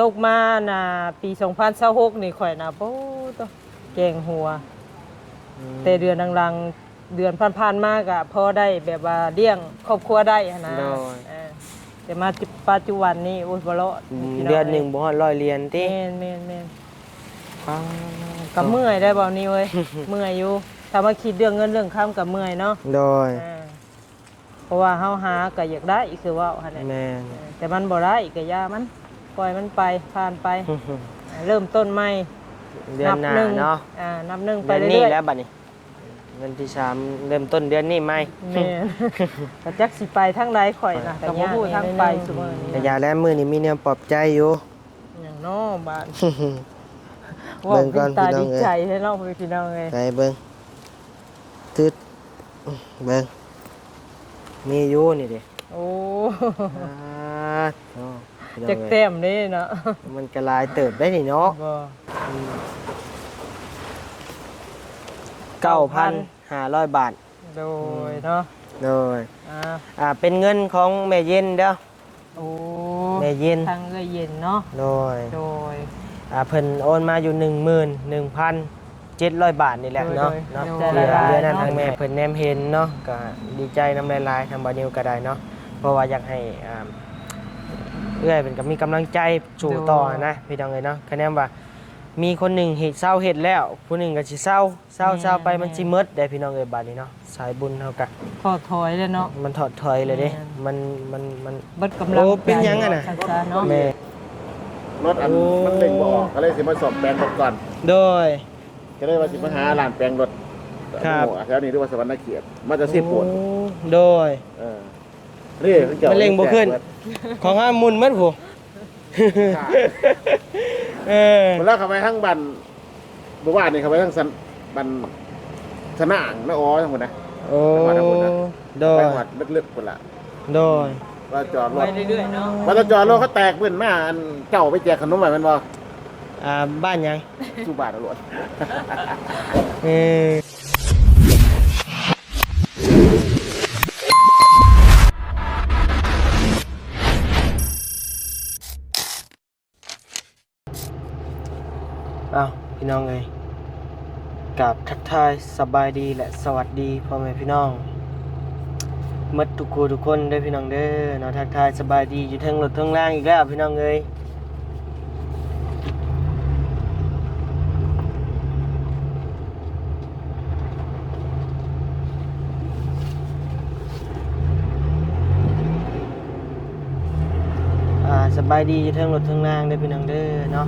ตกมาน่ะปี2026นี่ข่อยน่ะโอ้ตแกงหัวแต่เดือนหลังๆเดือนผ่านๆมาก็พอได้แบบว่าเลี้ยงครอบครัวได้หั่นนะแต่มาปัจจุบันนี้โอ้ยบ่รอดเดือนหนึงบ่ฮอด100เหรียญติแม่นก็เมื่อยได้บ่นี่เว้ย เมื่อยอยู่ถ้ามาคิดเรื่องเงินเรื่องค้ำก็เมื่อยเนาะโดยเพราะว่าเฮาหาก็อยากได้คือว่าหั่นแหละแม่นแต่มันบ่ได้ก็ย่ามันปล่อยมันไปผ่านไป เริ่มต้นใหม่เดือนหน้าเนาะนับหนึ่งไปเรื่อยๆนี่แล้วบัดนี้เดือนที่3เริ่มต้นเดือนนี้ใหม่แม่ก็จักสิไปทางใดข่อยน่ะก็บ่ฮู้ทางไปซุมื้อนี้แต่ยาแล้วมื้อนี้มีแนวปลอบใจอยู่หยังน้อบ้านเบิ่งก่อนพี่น้องเอ้ยดีใจให้น้องพี่น้องเอ้ยไปเบิ่งตึดเบิ่งมีอยู่นี่เด้โอ้โอ้จักแต้มนี่เนาะมันก็หลายเติบได้นี่เนาะบ่9,500 บาทโดยเนาะโดยเป็นเงินของแม่เย็นเด้อโอ้แม่เย็นทางเอ้ยเย็นเนาะโดยเพิ่นโอนมาอยู่ 11,700 บาทนี่แหละเนาะเดือนนั้นทางแม่เพิ่นแนมเห็นเนาะก็ดีใจนำหลายๆทางบ่าวนิวก็ได้เนาะเพราะว่าอยากให้เอื้อยเป็นก็มีกำลังใจสู่ต่อนะพี่น้องเอ้ยเนาะคะแนนว่ามีคนหนึ่งเฮ็ดเศร้าเฮ็ดแล้วผู้หนึ่งก็สิเศร้าไปมันสิหมดได้พี่น้องเอ้ยบัดนี้เนาะสายบุญเฮาก็ถอดถอยเลยเนาะมันถอดถอยเลยเด้มันเบิดกำลังโอ้เป็นหยังอ่ะน่ะแม่รถอันมันเร่งบ่ออกก็เลยสิมาสอบแปลงรถก่อนโดยก็เลยว่าสิมาหาร้านแปลงรถครับแถวนี้เรียกว่าสวรรณเขตมันจะสิปวดโดยนี่มันเร่งบ่ขึ้นของห้ามมุนหมดผู้แล้วเข้าไปทั้งบันบ่ว่านี่เข้าไปทั้งบันสนางนะอ๋อทั้งหมดนะโอ้โดยไปวัดลึกๆพุ่นล่ะโดยว่าจอดรถไปเรื่อยๆเนาะว่าจอดรถเขาแตกเพิ่นมาอันเจ้าไปแจกขนมไว้มันบ่บ้านยังสุบาทตำรวจพี่น้องเอ้ยกับทักทายสบายดีและสวัสดีพ่อแม่พี่น้องหมดทุกคนเด้อพี่น้องเด้อเนาะทักทายสบายดีอยู่เทิงรถเทิงล่างอีกแล้วพี่น้องเอ้ยสบายดีอยู่เทิงรถเทิงล่างเด้อพี่น้องเด้อเนาะ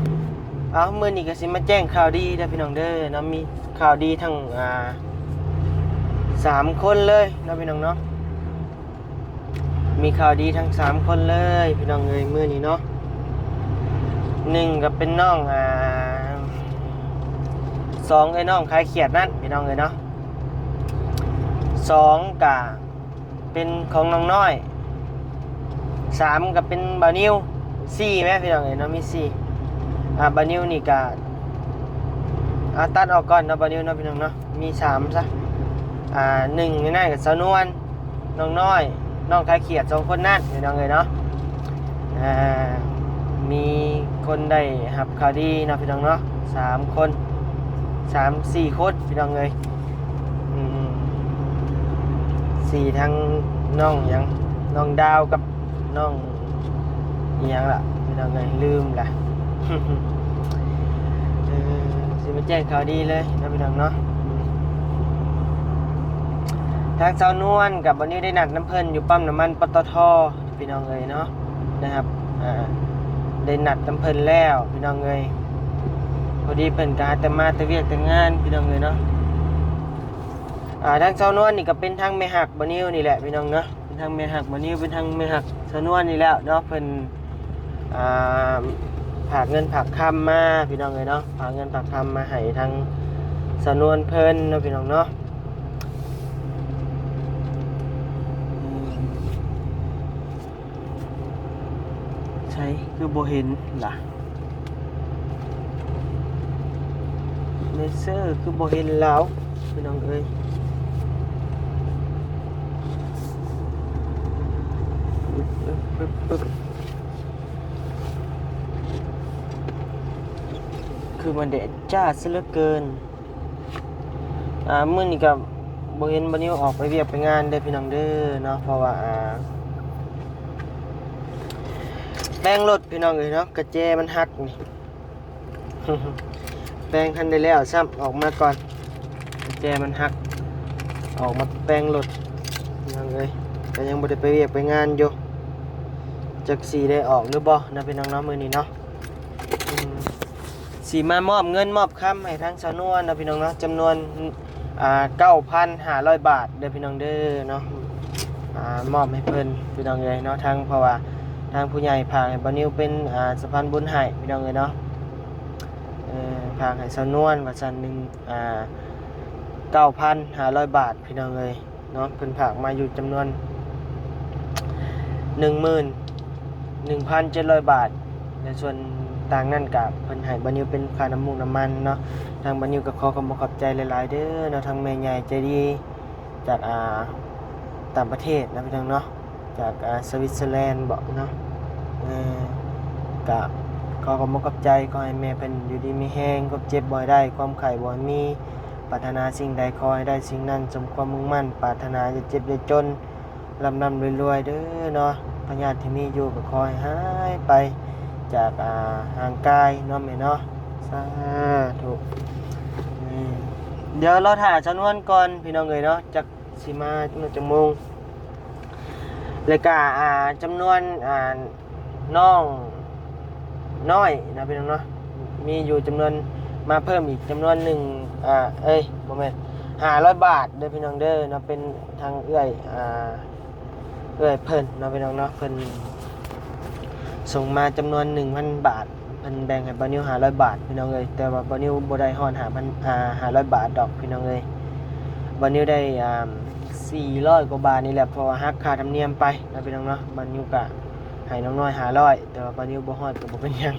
มื้อนี้ก็สิมาแจ้งข่าวดีเด้อพี่น้องเด้อเนาะมีข่าวดีทั้ง3คนเลยเนาะพี่น้องเนาะมีข่าวดีทั้ง3คนเลยพี่น้องเอ้ยมื้อนี้เนาะ1ก็เป็นน้อง2ไอ้น้องขายเขียดนั่นพี่น้องเอ้ยเนาะ2ก็เป็นของน้องน้อย3ก็เป็นบ่าวนิว4แม่พี่น้องเอ้ยเนาะมี4บานิวนี่ก็ตัดออกก่อนเนาะบานิวเนาะพี่น้องเนาะมี3ซะ1นี่นั่นกับสาวนวลน้องน้อยน้องขายเขียด2คนนั่นพี่น้องเอ้ยเนาะมีคนได้รับข่าวดีเนาะพี่น้องเนาะ3คน3-4คนพี่น้องเอ้ย4ทั้งน้องหยังน้องดาวกับน้องอีหยังล่ะพี่น้องเอ้ยลืมล่ะสิมาแจ้งข่าวดีเลยนะพี่น้องเนาะทางสาวนวลกับวันนี้ได้นัดน้ำเพิ่นอยู่ปั๊มน้ำมันปตท.พี่น้องเอ้ยเนาะนะครับได้นัดน้ำเพิ่นแล้วพี่น้องเอ้ยพอดีเพิ่นก็แต่มาแต่เวียกแต่งานพี่น้องเอ้ยเนาะทางสาวนวลนี่ก็เป็นทางแม่หักบ่นิวนี่แหละพี่น้องเนาะเป็นทางแม่หักบ่นิวเป็นทางแม่หักสาวนวลนี่แล้วเนาะเพิ่นฝากเงินฝากคำมาพี่น้องเลยเนาะฝากเงินฝากคำมาให้ทางสนวนเพิ่นเนาะพี่น้องเนาะใช่คือโบเห็นล่ะเลเซอร์คือโบเห็นแล้วพี่น้องเอ้ย คือมันแดดจ้าซะเหลือเกินมื้อนี้ก็บ่เห็นบ่นิวออกไปเวียกไปงานเด้อพี่น้องเด้อเนาะเพราะว่าแป้งรถพี่น้องเอ้ยเนาะกระแจมันหักนี่ แป้งทันได้แล้วซ้ำออกมาก่อนกระแจมันหักออกมาแป้งรถพี่น้องเอ้ยก็ยังบ่ได้ไปเวียกไปงานอยู่จักสิได้ออกหรือบ่นะพี่น้องเนาะมื้อนี้เนาะสิมามอบเงินมอบคำให้ทางสาวนวลนะพี่น้องเนาะจำนวน9,500 บาทเด้อพี่น้องเด้อเนาะมอบให้เพิ่นพี่น้องเอ้ยเนาะทางเพราะว่าทางผู้ใหญ่พากให้บ่นิวเป็นสะพานบุญให้พี่น้องเอ้ยเนาะพากให้สาวนวลว่าซั่นหนึ่ง9,500 บาทพี่น้องเอ้ยเนาะเพิ่นพากมาอยู่จำนวน 11,700 บาทในส่วนต่างนั่นกับเพิ่นให้บ่นิวเป็นค่าน้ำมูกน้ำมันเนาะทางบ่นิวก็ขอขอบใจหลายๆเด้อเนาะทางแม่ใหญ่ใจดีจากต่างประเทศนะพี่น้องเนาะจากสวิตเซอร์แลนด์บอกเนาะก็ขอขอบใจขอให้แม่เพิ่นอยู่ดีมีแรงความเจ็บบ่ได้ความไข้บ่มีปรารถนาสิ่งใดขอให้ได้สิ่งนั้นสมความมุ่งมั่นปรารถนาอย่าเจ็บอย่าจนร่ำรวยๆเด้อเนาะพญาติที่มีอยู่ก็ขอให้หายไปจากห่างกายเนาะแม่เนาะสาธุเดี๋ยวเราถ่ายจำนวนก่อนพี่น้องเอ้ยเนาะจักสิมาจังโมงแล้วก็จำนวนน้องน้อยนะพี่น้องเนาะมีอยู่จำนวนมาเพิ่มอีกจำนวนหนึ่งบ่แม่น500 บาทเด้อพี่น้องเด้อเนาะเป็นทางเอื้อยเพิ่นเนาะพี่น้องเนาะเพิ่นส่งมาจำนวน 1,000 บาทเพิ่นแบ่งให้บ่นิว500 บาทพี่น้องเอ้ยแต่ว่าบ่นิวบ่ได้ฮอด500 บาทดอกพี่น้องเอ้ยบ่นิวได้400 กว่าบาทนี่แหละเพราะว่าหักค่าธรรมเนียมไปนะพี่น้องเนาะบ่นิวก็ให้น้องน้อย500แต่ว่าบ่นิวบ่ฮอดก็บ่เป็นหยัง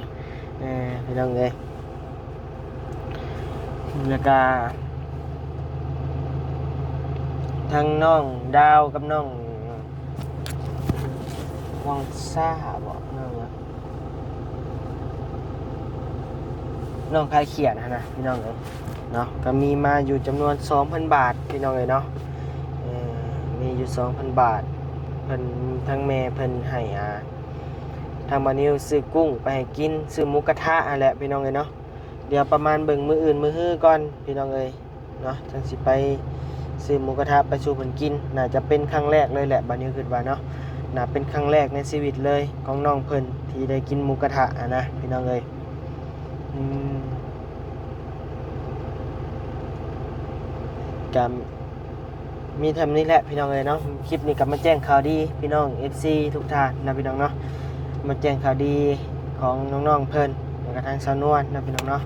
พี่น้องเอ้ยแล้วก็ทั้งน้องดาวกับน้องวังซ่าบอกน้องคายเขียนนะพี่น้องเอ้ยเนาะก็มีมาอยู่จำนวน 2,000 บาทพี่น้องเอ้ยเนาะมีอยู่ 2,000 บาทเพิ่นทั้งแม่เพิ่นให้ทางบ้านนิวซื้อกุ้งไปให้กินซื้อหมูกระทะนั่นแหละพี่น้องเอ้ยเนาะเดี๋ยวประมาณเบิ่งมื้ออื่นมื้อฮื้อก่อนพี่น้องเอ้ยเนาะจังสิไปซื้อหมูกระทะไปสู่เพิ่นกินน่าจะเป็นครั้งแรกเลยแหละบ้านนิวคิดว่าเนาะน่าเป็นครั้งแรกในชีวิตเลยของน้องเพิ่นที่ได้กินหมูกระทะนะพี่น้องเอ้ยกับมีทำนี้แหละพี่น้องเอ้ยเนาะคลิปนี้กลับมาแจ้งข่าวดีพี่น้อง FC ทุกท่านนะพี่น้องเนาะมาแจ้งข่าวดีของน้องๆเพิ่นแล้วก็ทางสาวนวลนะพี่น้องเนาะ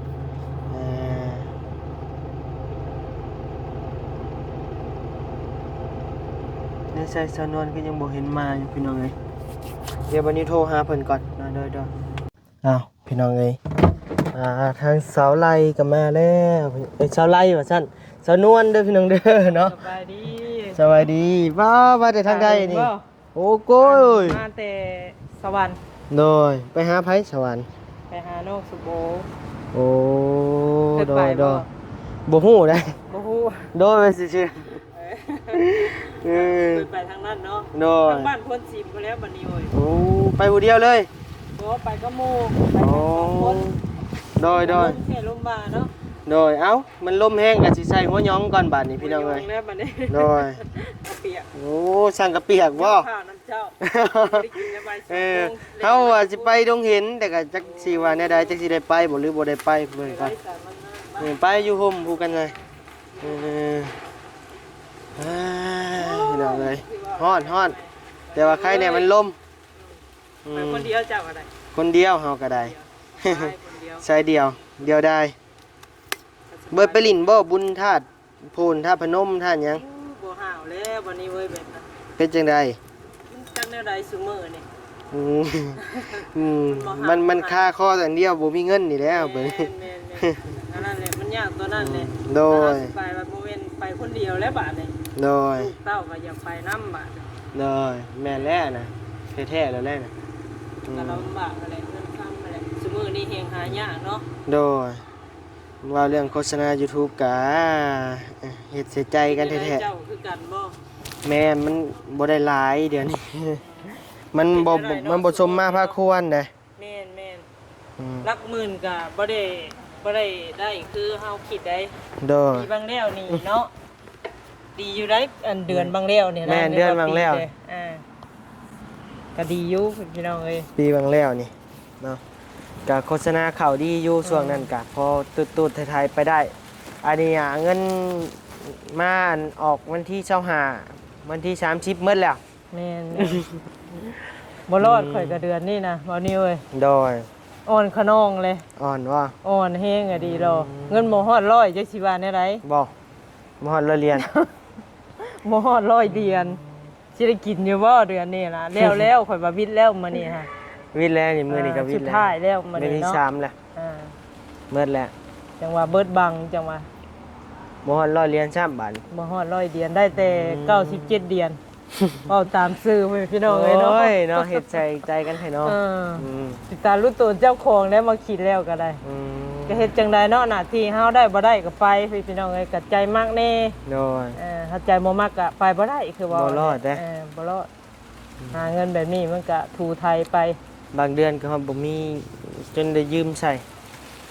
ในสายสาวนวลก็ยังบ่เห็นมาอยู่พี่น้องเอ้ยเดี๋ยววันนี้โทรหาเพิ่นก่อนนะเด้ออ้าวพี่น้องเอ้ยทางสาวไล่ก็มาแล้วสาวไล่ว่าซั่นสาวนวลเด้อพี่น้องเด้อเนาะสบายดีว่าแต่ทางใดนี่โอ้โก้ยมาแต่สวรรค์โดยไปหาไผสวรรค์ไปหาโนกสุโบโอ้โดยบ่ฮู้ได้บ่ฮู้โดยไปซื่อไปทางนั้นเนาะโดยทางบ้านพ้น10ก็แล้วบัดนี้โอ้ยโอ้ไปผู้เดียวเลยบ่ไปกับหมู่ไปกัน2คนโดยแค่ลมบาเนาะโดยเอ้ามันลมแห้งก็สิใส่หัวหยองก่อนบัดนี้พี่น้องเอ้ยโดยกระเปียกโอ้สั่งกระเปียกบ่ข้าวน้ำเจ้าได้กินแล้วไปเฮาว่าสิไปดงเห็นแต่ก็จักสิว่าแนวใดจักสิได้ไปบ่หรือบ่ได้ไปเบิ่งก่อนไปอยู่ห่มฮู้กันเลยพี่น้องเอ้ยฮ้อนแต่ว่าใครเนี่ยมันลมไปคนเดียวเจ้าก็ได้คนเดียวเฮาก็ได้ใช่เดียวได้เบิดไปลิ้นบ่บุญธาตุโพนธาตุพนมธาตุหยังบ่ห่าวแล้ววันนี้เว้ยแบบนั้นเป็นจังได๋จังแนวใดซุมื้อนี่มันค่าข้ออย่างเดียวบ่มีเงินนี่แล้วเบิ่งนั่นแหละมันยากตัวนั้นแหละโดยไปว่าบ่แม่นไปคนเดียวแล้วบาดนี้โดยเต้าก็อยากไปนำบาดโดยแม่นแล้วนะแท้ๆแล้วแหละนะก็ลำบากอะไรเงินคำอะไรซุมื้อนี้แฮงหายากเนาะโดย ว่าเรื่องโฆษณา YouTube กะเฮ็ดเสียใจกันแท้ เจ้าคือกันบ่ ๆแม่มันบ่ได้หลายเดี๋ยวนี้ มันบ่สมมาพาควรเด้ แม่น อืม ๆลักหมื่นก็บ่ได้คือเฮาคิดได้ โดย ดีบางแล้วนี่เนาะดีอยู่ได้อันเดือนบางแล้วนี่นะ แม่นเดือนบางแล้ว ก็ดีอยู่พี่น้องเอ้ย ปีบางแล้วนี่เนาะกะโฆษณาข่าวดีอยู่ช่วงนั้นกะพอตูดๆไทยๆไปได้ อันนี้เงินมาอันออกวันที่25วันที่30หมดแล้ว แม่นบ่รอดข่อยก็เดือนนี่นะบ่นี่เอ้ย โดย อ่อนขนองเลย อ่อนว่า อ่อนแฮงอะดีรอเงินบ่ฮอด100จักสิว่าแนวใด บ่มหอดเรียน บ่ฮอด100เดือนสิได้กินอยู่บ่เดือนนี้ล่ะแล้วข่อยว่าวิทย์แล้วมื้อนี้ฮะ วิทย์แล้วนี่มื้อนี้ก็วิ สุ ท ด ย์แล้ว ท้ายแล้วมื้อ มื้อ นี้ ที่ เนาะ สามแล้ว อ่า หมดแล้ว จังว่าเบิดบังจังว่า บ่ฮอด100เหรียญ3บาท บ่ฮอด100เดือนได้แต่97เดือนเว้าตามชื่อพี่น้องเอ้ยเนาะ โอ้ยเนาะเฮ็ดใจกันให้เนาะ เออ ม ติดตามรู้ตัวเจ้าของแล้วมาคิดแล้วก็ได้ อืม ก็เฮ็ดจังไดเนาะหน้าที่เฮาได้บ่ได้ก็ไปพี่น้องเอ้ยก็ใจมักแน่ โดย ถ้าใจบ่มักก็ไปบ่ได้คือว่า บ่รอดเด้ บ่รอดหาเงินแบบนี้มันก็ทูไทยไป บางเดือนก็บ่มีจนได้ยืมใช้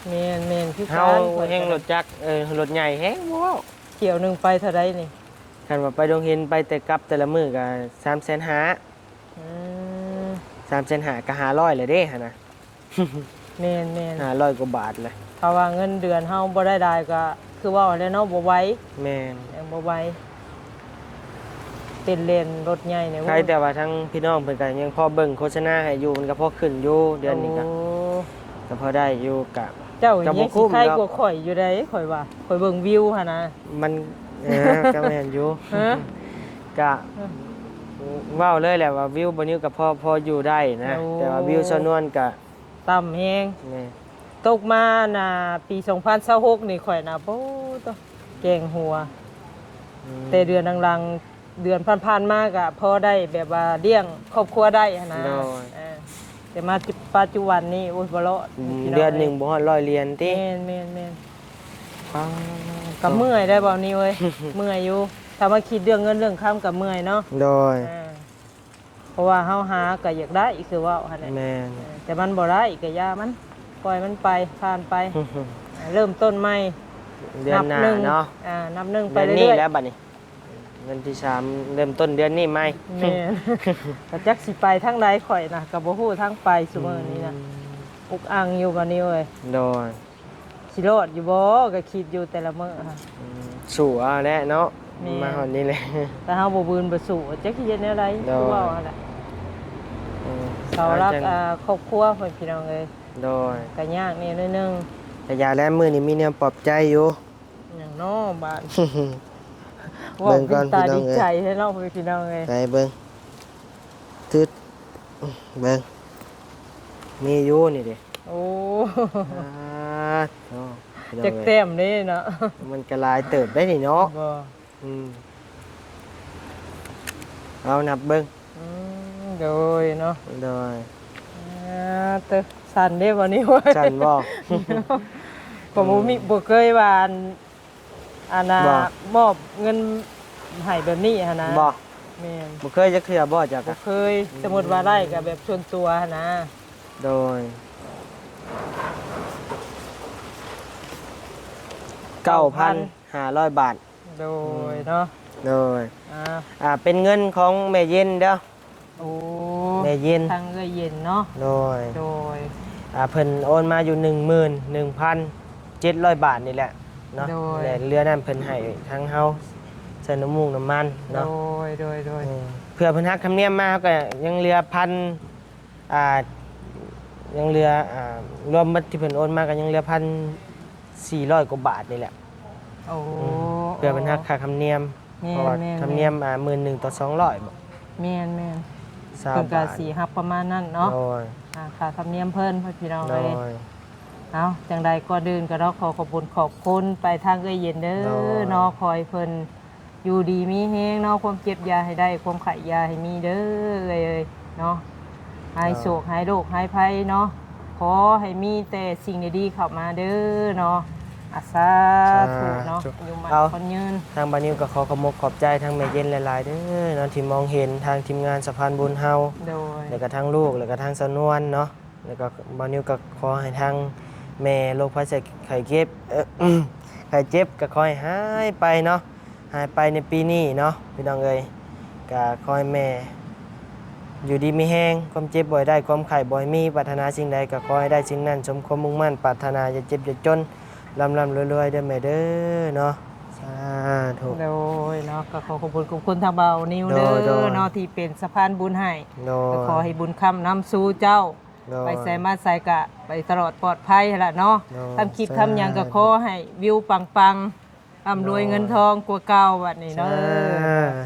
แม่นคือ เฮา การ แฮงรถจักรรถใหญ่แฮงบ่เว้า เที่ยวหนึงไปเท่าใดนี่ คันว่าไปโรงเรียนไปแต่กลับแต่ละมื้อก็350,000 อืม 350,000ก็500เลยเด้หั่นน่ะ แม่น 500กว่าบาทเลย ถ้าว่าเงินเดือนเฮาบ่ได้ก็คือว่าแล้วเนาะบ่ไหว แม่น ยังบ่ไหวเป็นเลนรถใหญ่เนี่ย ใครแต่ว่าทั้งพี่น้องเพิ่นก็ยังพอเบิ่งโฆษณาให้อยู่มันก็พอขึ้นอยู่เดือนนี้ก็ โอ้ ก็พอได้อยู่กะ เจ้า ก็บ่ ยัง คุ้ สิ ม ใคร ดอก กว่าข่อยอยู่ได้ข่อยว่าข่อยเบิ่งวิวหั่นนะ มันก็แม่นอยู่ ฮะ กะเว้าเลยแหละว่าวิวบ่นิ้วก็พออยู่ได้นะ โอ้ แต่ว่าวิวชะนวนก็ ต่ำแฮง แม่ ตกมาน่ะปี2026นี่ข่อยน่ะโอ้ตแกงหัว อืม แต่เดือนหลังๆเดือนผ่านๆมาก็พอได้แบบว่าเลี้ยงครอบครัวได้หั่นนะ โดย แต่มาปัจจุบันนี้โอ้ยบ่รอดพี่ง เดือนหนึงบ่ฮอด100เหรียญติ แม่นก็เมื่อยได้บ่นี่เว้ย เมื่อยอยู่ถ้ามาคิดเรื่องเงินเรื่องค้ำก็เมื่อยเนาะ โดย เพราะว่าเฮาหาก็อยากได้อีกคือว่าหั่นแหละ แม่น แต่มันบ่ได้ก็อย่ามันปล่อยมันไปผ่านไป เริ่มต้นใหม่ เดือนหน้า บหง เนาะ นับหนึ่งไป เดือน เรื่ นี้ อยๆ แล้วบัดนี้เงินที่สามเริ่มต้นเดือนนี้ไหม แม่น ก็จักสิไปทางใดข่อยนะก็บ่ฮู้ทางไปซุมื้อนี้นะอุกอังอยู่บัดนี้เว้ย โดย สิรอดอยู่บ่ก็คิดอยู่แต่ละมื้อค่ะ สู่เอาแน่เนาะ แม่ มาหอนนี้เลย แต่เฮาบ่บืนบ่สู้จักสิเฮ็ดแนวใด โดย คือว่าหั่นแหละเสารักครอบครัวเพิ่นพี่น้องเอ้ย โดย ก็ยากนิดนึง แต่ยาแล้วมือนี้มีแนวปลอบใจอยู่ อย่างน้อบาด เบิ่งก่อน ตา พี่น้อ ดี งเอ้ย ใจให้น้องพี่น้องเอ้ย ไปเบิ่งทึดเบิ่งมีอยู่นี่เด้ โอ้ โอ้พี่น้อง จัก เอ้ย แต้มนี่เนาะ มันกระลายเติบได้นี่เนาะ บ่ อืมเอานับเบิ่ง โดยเนาะ โดย เตอสั่นได้บ่นี่เว้ย จันบ่ ก็บ่มีบ่เคยว่าอันน่ะ บ่ มอบเงินให้แบบนี้หั่นนะ บ่ แม่น บ่เคยจะเคลียร์บ่จัก บ่ อะ เคยสมมุติว่าได้ก็แบบส่วนตัวหั่นนะ โดย 9,500 บาท โดยเนาะ โดย อ่า เป็นเงินของแม่เย็นเด้อ โอ้ แม่เย็น ทางเอ้ยเย็นเนาะ โดย โดย เพิ่นโอนมาอยู่ 11,700 บาทนี่แหละเนาะ โดย และเรือนั้นเพิ่นให้ทั้งเฮาใส่น้ำมูกน้ำมัน โด เนาะ ยโดยโดย เพื่อเพิ่นหักคำเนียมมาก็ยังเหลือพันยังเหลือรวมบัดที่เพิ่นโอนมาก็ยังเหลือ1,400 กว่าบาทนี่แหละ โอ้ เพื่อเพิ่นหักค่าคำเนียม แม่น เพราะว่า แม่น คำเนียม11,000ต่อ200บ่ แม่นแม่น สา เพิ่นก็ บาท สิฮับประมาณนั้นเนาะ โดย ค่าธรรมเนียมเพิ่นพี่น้อง โด เอ้ย ย เอาจังใดก็ดื่นก็เราขอขอบคุณไปทางเอ้ยเย็นเด้ โด อย เนาะคอยเพิ่นอยู่ดีมีแฮงเนาะความเจ็บอยาให้ได้ความไข้อยาให้มีเด้อเอ้ยเนาะหายโศกหายโรคหายภัยเนาะขอให้มีแต่สิ่งดีๆเข้ามาเด้อเนาะ อาสาธุเนาะอยู่มาคนยืน ทางบานิวก็ขอขอบคุณขอบใจทางแม่เย็นหลายๆเด้อเนาะที่มองเห็นทางทีมงานสะพานบุญเฮา โดย แล้วก็ทางลูกแล้วก็ทางสนวนเนาะแล้วก็บานิวก็ขอให้ทางแม่โรคภัยไข้เจ็บไข้เจ็บก็ขอให้หายไปเนาะหายไปในปีนี้เนาะพี่น้องเอ้ยก็ขอให้แม่อยู่ดีมีแห้งความเจ็บบ่อยได้ความไข้บ่อยมีปรารถนาสิ่งใดก็ขอให้ได้สิ่งนั้นสมความมุ่งมั่นปรารถนาอย่าเจ็บอย่าจนร่ำรวยๆเด้อแม่เด้อเนาะสาธุ โดยเนาะก็ขอขอบคุณทางเบานิวเด้ โด อย เนาะที่เป็นสะพานบุญให้ โด ก็ ย ขอให้บุญคำนำสู่เจ้า โดย ไปใส่มาใส่กะไปตลอดปลอดภัยหั่นล่ะเนาะ โดย ทำคลิปทำหยังก็ขอให้วิวปังๆร่ำรวยเงินทองกว่าเก่าบัดนี้เนาะ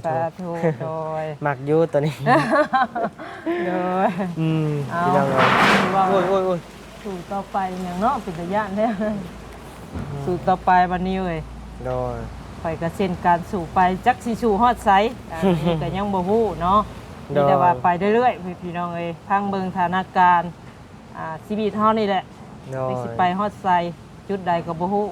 สาธุโดย มักอยู่ตัวนี้ โดย เอา พี่น้องเอ้ย ว่า โอ้ย สู่ต่อไปอย่างเนาะเป็นตะยานแท้สู่ต่อไปวันนี้เว้ย โดย ข่อยก็เส้นการสู่ไปจักสิสู่ฮอดไสอันนี้ก็ยังบ่ฮู้เนาะ โด มี ย แต่ว่าไปเรื่อยๆพี่น้องเอ้ยพังเบิ่งสถานการณ์ชีวิตเฮานี่แหละ โด ไป ย สิไปฮอดไสจุดใดก็บ่ฮู้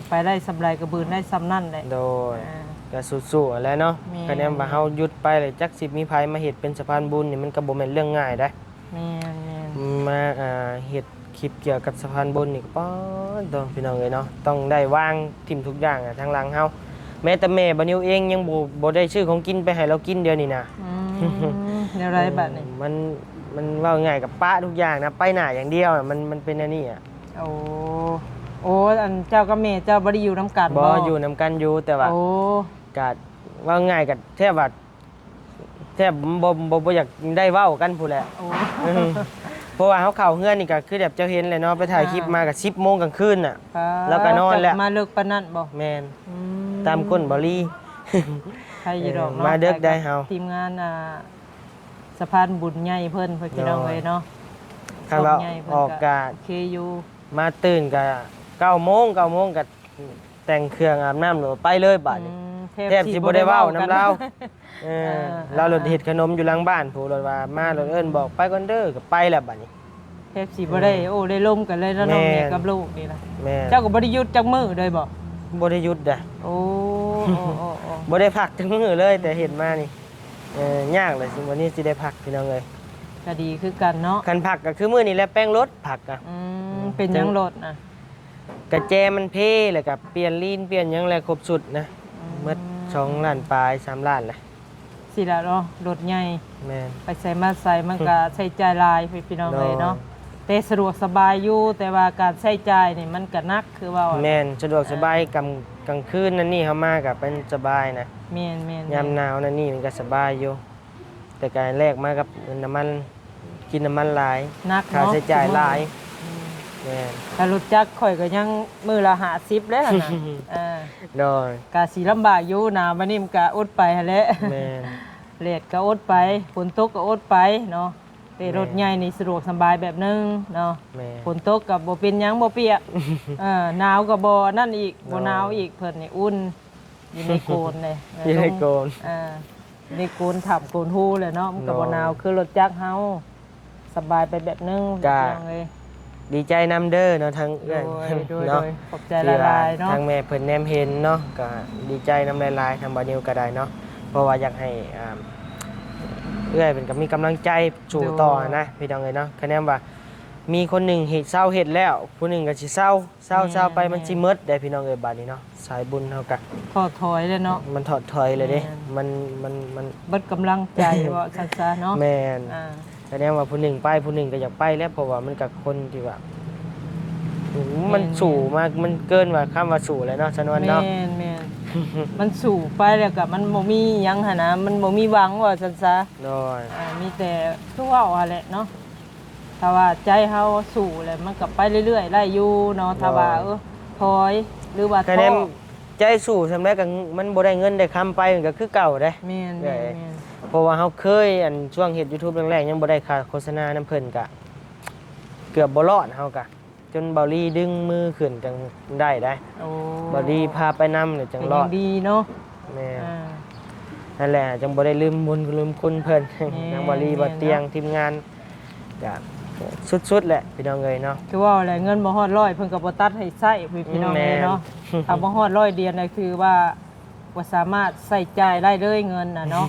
ไปได้สำไรก็บืนได้สำนั่นแหละ โดย อ่า ก็สู้ๆแหล้วเนาะ แม่น คะแนนว่าเฮาหยุดไปเลยจักสิมีภัยมาเฮ็ดเป็นสะพานบุญนี่มันก็บ่แม่นเรื่องง่ายได้ แม่น มาเฮ็ดคลิปเกี่ยวกับสะพานบุญนี่ก็ป๊อดโดนพี่น้องเอ้ยเนาะต้องได้วางทิ่มทุกอย่างทางหลังเฮาแม้แต่แม่บ่นิวเองยังบ่ได้ซื้อของกินไปให้เรากินเดี๋ยวนี้นะ แนวไรบัดนี้ มันว่าง่ายกับป้าทุกอย่างนะไปหน้าอย่างเดียวอะมันเป็นอันนี้อ่ะ โอ้อันเจ้ากับแม่เจ้าบ่ได้อยู่นํกัน บ่อยู่นำกันอยู่แต่ว่า โอ้ ก็ว่าง่ายกับแทบว่าแทบบ่อยากได้เว้ากันพู้นแหละ โอ้ เพราะว่าเขาเข้าเฮือนนี่ก็คือแบบเจ้าเห็นเลยเนาะไปถ่ายคลิปมาก็10 โมงกลางคืนน่ะ แล้วก็นอนแล้ว มาเลิกปานนั้นบ่ แม่นตามก้นบ่ลี ใครอยู่ดอกเนาะ มาเด้อได้เฮา ทีมงานสะพานบุญใหญ่เพิ่นพี่น้องเอ้ยเนาะ คันว่า ใหญ่เพิ่น ออกกะ เคอยู่ มาตื่นก็9 โมงก็แต่งเครื่องอาบน้ำหรือไปเลยบัดนี้ แทบสิบ่ได้เว้าน้ำ เราเรารถเฮ็ดขนมอยู่หลังบ้านผู้รถว่ามาเราเอิ้นบอกไปก่อนเด้อก็ไปแล้วบัดนี้ แทบสิบ่ได้โอ้ได้ล่มกันเลยแล้วน้อง แม่ นี่กับลูกนี่ล่ะ แม่ เจ้าก็บ่ได้หยุดจักมื้อเลยบ่ บ่ได้หยุดเด้อ โอ้โอ้ บ่ได้พักจังมื้อเลยแต่เห็นมานี่ยากเลยสิวันนี้สิได้พักพี่น้องเอ้ย ก็ดีคือกันเนาะ คันพักก็คือมื้อนี้แหละแป้งรถผักอ่ะ เป็นหยังรถน่ะ กระแจมันเพแล้วก็เปลี่ยนลีนเปลี่ยนหยังแลครบสุดนะหมด2 ล้านปลาย3 ล้านแหละ สิล่ะเนาะรถใหญ่ แม่น ไปใส่มาใส่มันก็ใช้จ่ายหลายพี่น้องเลยเนาะแต่สะดวกสบายอยู่แต่ว่าการใช้จ่ายนี่มันก็หนักคือว่า แม่นสะดวกสบายกลางคืนนั่นนี่เฮามาก็เป็นสบายนะ แม่น ยามหนาวนั่นนี่มันก็สบายอยู่ แต่การแลกมากับน้ำมันกินน้ำมันหลาย หนัก ค่า เนาะ ใช้จ่ายหลายแม่น ถ้ารถจักรข่อยก็ยังมื้อละ50แล้ว น่ะโดย ก็สิลำบากอยู่หนาบัดนี้มันก็อดไปหั่นแหละ แม่น เลดก็อดไปฝนตกก็อดไปเนาะแต่รถใหญ่นี่สะดวกสบายแบบนึงเนาะ แม่ ฝนตกก็บ่เป็นหยังบ่เปียกหนาวก็บ่นั่นอีกบ่หนาวอีกเพิ่นนี่อุ่นอยู่ในโกนเลย ที่ได้โกน ในโกนถับโกนฮู้เลยเนาะมันก็บ่หนาวคือรถจักรเฮาสบายไปแบบนึงอย่างเลย ดีใจนำเด้อเนาะทางเอื้อน โดย เนาะ ขอบใจหลายๆเนาะ ทางแม่เพิ่นแนมเห็นเนาะก็ดีใจนำหลายๆทางบ่าวนิวก็ได้เนาะเพราะว่าอยากให้เอื้อยเป็นก็มีกำลังใจสู่ต่อนะพี่น้องเอ้ยเนาะคะแนนว่ามีคนหนึ่งเฮ็ดเศร้าเฮ็ดแล้วผู้หนึ่งก็สิเศร้าไปมันสิหมดได้พี่น้องเอ้ยบัดนี้เนาะสายบุญเฮาก็ ขอถอยเลยเนาะ มันถอดถอยเลยเด้ แม่น มัน เบิดกำลังใจว่าซั่นๆเนาะ แม่น อ่า แสดงว่าผู้หนึ่งไปผู้หนึ่งก็อยากไปแล้วเพราะว่ามันกับคนที่ว่ามันสู่มากมันเกินว่าคำว่าสู่แล้วเนาะชนวนเนาะ แม่น มันสู่ไปแล้วก็มันบ่มีหยังหั่นนะมันบ่มีหวังว่าซั่นซะ โดย มีแต่คือว่าว่าแหละเนาะถ้าว่าใจเฮาสู่แล้วมันก็ไปเรื่อยๆได้อยู่เนาะถ้าว่าถอยหรือว่า คะแนนใจสู่สำเร็จก็มันบ่ได้เงินได้คำไปมันก็คือเก่าเด้ แม่น เพราะว่าเฮาเคยอันช่วงเฮ็ด YouTube แรกๆยังบ่ได้ค่าโฆษณานํเพิ่นก็เกือบบ่รอดเฮาก็จนเบาลี่ดึงมือขึ้นจังได้ โอ้ เบาลี่พาไปนำเลยจังรอด ดีเนาะ แม่ อ่า นั่นแหละจังบ่ได้ลืมบุญลืมคุณเพิ่น แม่ ทางเบาลี่บ่ แม่ เตียงทีมงานก็ สุดๆแหละพี่น้องเอ้ยเนาะ คือว่าอะไรเงินบ่ฮอด100เพิ่นก็บ่ตัดให้ใช้พี่น้องเลยเนาะ ถ้าบ่ฮอด100เดือนน่ะคือว่าบ่สามารถใช้จ่ายได้เลยเงินน่ะเนาะ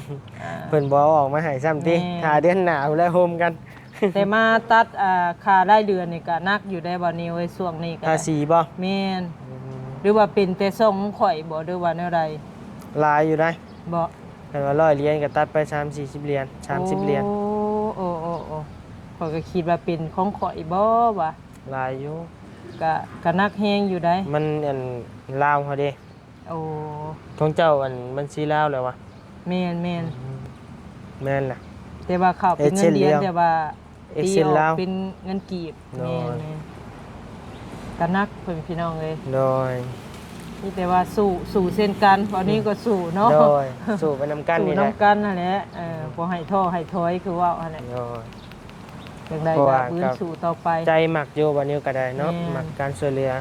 เพิ่นบ่เอาออกมาให้ซ้ำติ แม่ ถ้าเดือนหน้าแล้วโฮมกัน แต่มาตัดค่ารายเดือนนี่ก็นักอยู่ได้บ่นิวไอ้ช่วงนี้ก็ ภาษีบ่ แม่นหรือว่าเป็นแต่ส่งของข่อยบ่หรือว่าแนวใด หลายอยู่ได้ บ่ เพิ่นว่า100เหรียญก็ตัดไป3-40เหรียญ30เหรียญ โอ้ข่อยก็คิดว่าเป็นของข่อยบ่วะ หลายอยู่ ก็นักแฮงอยู่ได้ มันอันลาวเขาเด้ โอ้ ของเจ้าอันมันสิลาวแล้ววะ แม่น แม่นล่ะ แต่ว่าเขาเป็นเงินเดือนแต่ว่า เอ็ก ตี เซน ออ ลาว กเป็นเงินกีบ โดย แม่นก็นักเพิ่นพี่น้องเอ้ย โดย นี่แต่ว่าสู่เส้นกันวันนี้ก็สู่เนาะ โดยสู้ไปนำกัน สู่ นี่แหละ น้ำกันนั่นแหละบ่ให้ท้อให้ถอยคือว่าอันนั้น โดย จังได๋ เพราะ ก็ ว่า ฟื้นสู่ต่อไป ใจหมักอยู่วันนี้ก็ได้เนาะ แม่ หมักการช่วยเหลือ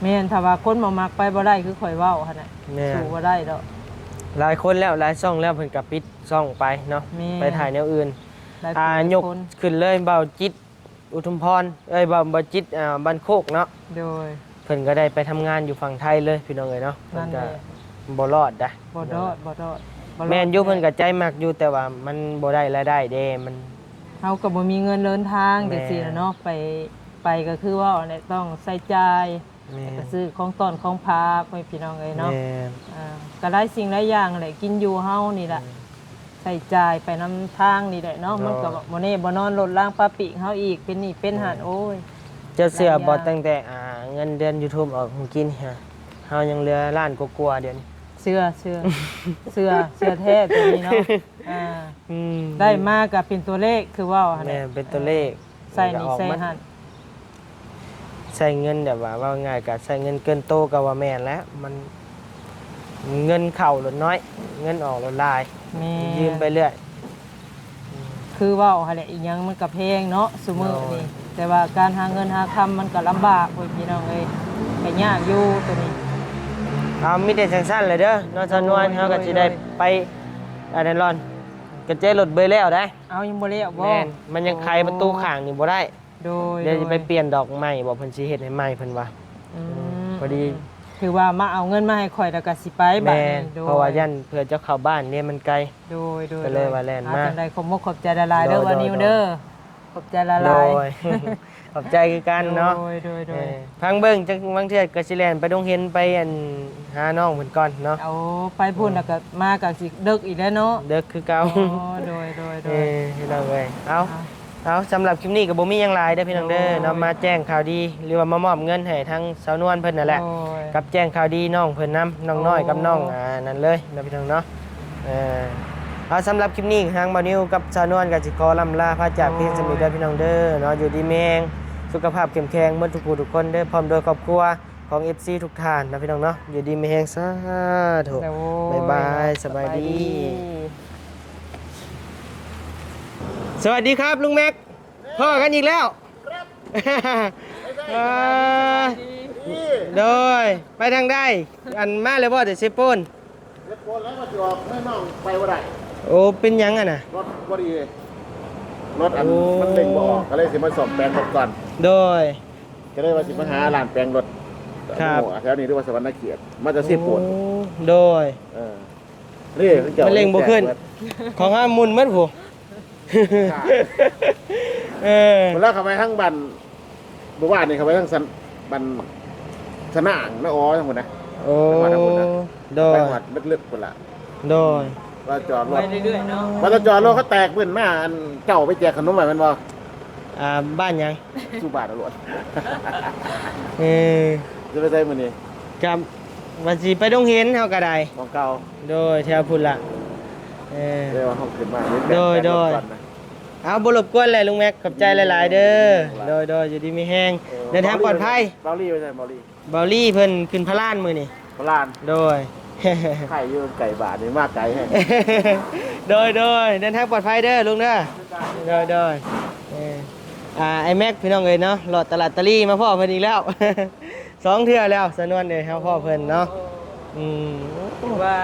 แม่นถ้าว่าคนบ่มักไปบ่ได้คือข่อยเว้าหั่นน่ะ แม่น สู่บ่ได้ดอก หลายคนแล้วหลายช่องแล้วเพิ่นก็ปิดช่องไปเนาะ แม่ ไปถ่ายแนวอื่น หลายคนหลาย ยก คน ขึ้นเลยเบาจิตอุทุมพรเบาจิตบ้านโคกเนาะ โดย เพิ่นก็ได้ไปทำงานอยู่ฝั่งไทยเลยพี่น้องเอ้ยเนาะเพิ่ นั่ น น ก็ แหละ บ่รอดได้ บ่รอดบ่รอด แม่นอยู่เพิ่นก็ใจมักอยู่แต่ว่ามันบ่ได้รายได้เด้มัน เฮาก็บ่มีเงินเดินทาง แม่ จังซี่น่ะเนาะไปก็คือว่าเนี่ยต้องใส่จ่าย แม่น ก็ซื้อของต้นของพากไว้พี่น้องเอ้ยเนาะ แม่น ก็หลายสิ่งหลายอย่างแหละกินอยู่เฮานี่แหละใส่จ่ายไปนํทางนี่แหละเนาะมันก็บ่แน่บ่นอนลดล้างปลาปิเฮาอีกเป็นหนี้เป็นหันโอ้ย เจ้าเสื้อ หลายอย่าง บ่ตั้งแต่เงินเดือน YouTube ออกของกินฮะเฮายังเหลือล้านกว่าๆเดี๋ยวนี้ เสื้อแท้ตัวนี้เนาะอ่า อืม ได้มาก็เป็นตัวเลขคือว่าหั่น แม่ น่ะ เป็นตัวเลข ใส่นี่ ออก ใส่ มา หัน ใช้เงินแบบว่าง่ายกับใช้เงินเกินโตก็ว่าแม่นแล้วมันเงินเข้าลดน้อย เงินออกลดหลาย แม่ ยืมไปเรื่อย คือว่าหั่นแหละอีหยังมันก็แพงเนาะซุมื้อนี่แต่ว่าการหาเงินหาคำมันก็ลำบากโอ้ยพี่น้องเอ้ยก็ยากอยู่ตัวนี้ เอามีแต่จังซั่นเลยเด้อน้องชนวนเฮาก็สิได้ไปอันนั้นร่อนกระเจรถเบยแล้วได้ เอายังบ่แล้วบ่ แม่นมันยังไขประตูข้างนี่บ่ได้ โดย เดี๋ยวจะไปเปลี่ยนดอกใหม่บ่เพิ่นสิเฮ็ดให้ใหม่เพิ่นว่า อืม พอดี คือว่ามาเอาเงินมาให้ข่อยแล้วก็สิไปบัด แม่ นี้ น โดย เพราะว่ายันเพื่อจะเข้าบ้านเนี่ยมันไกล โดย ก็เลยว่าแล่นมา จังได๋ขอบมุกขอบใจละลายเด้อ โดย ว่านิวเด้อขอบใจละ โด ลาย ย ขอบใจคือกันเนาะ โดย พังเบิ่งจังบางเทื่อก็สิแล่นไปโรงเรียนไปอันหาน้องเพิ่นก่อนเนาะ เอาไปพุ่นแล้วก็มาก็สิดึกอีกแล้วเนาะ เด็กคือเก่า อ๋อโดย พี่น้องเอ้ยเอาสำหรับคลิปนี้ก็บ่มีหยังหลายเด้อพี่น้องเด้อเนาะมาแจ้งข่าวดีหรือว่ามามอบเงินให้ทางสาวนวลเพิ่นนั่นแหละ โอ้ย กับแจ้งข่าวดีน้องเพิ่นนํน้องน้อยกับน้องนั่นเลยนะพี่น้องเนาะเอาสำหรับคลิปนี้ทางบ่าวนิวกับสาวนวลก็สิขอลำลาพระจากเพียงสมิทเด้อพี่น้องเด้อเนาะอยู่ดีแม่งสุขภาพเข้มแข็งหมดทุกผู้ทุกคนเด้อพร้อมโดยครอบครัวของ FC ทุกท่านนะพี่น้องเนาะอยู่ดีมีแฮงสาธุ โอ้ย บ๊ายบายสบายดี สวัสดีครับลุงแม็กพ่อกันอีกแล้วโดยไปทางใดอันมาเลยบ่แต่เซโปน เล็กโคนแล้วมาจะออกไม่น้องไปว่าได้ โอ้เป็นหยังอ่ะน่ะ รถบ่ดีเลยรถอัน โอ้ มันเล็งบ่ออกก็เลยสิมาสอบแปลงรถก่อน โดย ก็เลยว่าสิมาหาร้านแปลงรถ ครับ แถวนี้เรียกว่าสวรรค์เขียดมาจะสิปวด โอ้โดย นี่คือเจ้า มันเล็งบ่ขึ้น ของห้ามมุนมัดผู้ คนแล้วเข้าไปทั้งบันบ่ว่านี่เข้าไปทั้งสันบันสนางนะอ๋อทั้งหมดนะ โอ้โด ไป ย หวัดลึกๆคนละ โดย ว่าจอดร ไป ถ เรื่อยๆเนาะ ว่าจะจอดรถเขาแตกเพื่อนมาอันเจ้าไปแจกขนมใหม่มันบ่ บ้านหยัง สู้บาทตำรวจ เออ จะไปใช้มื้อนี้ กับวันสิไปโรงเรียนเฮาก็ได้ ของเก่า โดยแถวพุ่นล่ะเรียกว่าเฮาขึ้นมา โดยเอาบ่รบกวนเลยลุงแม็กขอบใจหลายๆเด้อโดยอยู่ดีมีแฮงเดินทางปลอดภัย เบาลี่ไปใช่เบาลี่ เบาลี่เพิ่นขึ้นพระลานมื้อนี่ พลาน โดย ไข่อยู่ไก่บาทนี่มากไก่ให้ โดยเดินทางปลอดภัยเด้อลุงเด้อโดยไอ้แม็กพี่น้องเอ้ยเนาะหลอดตลาดตะลี่มาพ่อเพิ่นอีกแล้ว สองเทื่อแล้วสนวนเด้อเฮาพ่อเพิ่นเนาะถือว่า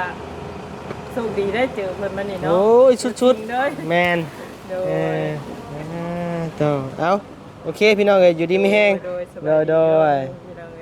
โชคดีได้เจอเพิ่นมานี่เนาะ โอ้ยชุด ๆเด้อ ๆแมน โด เอย อโต เอาโอเคพี่น้องเอ้ยอยู่ดีไม่แห้ง โดยสบาย โดย พี่น้องเอ้ย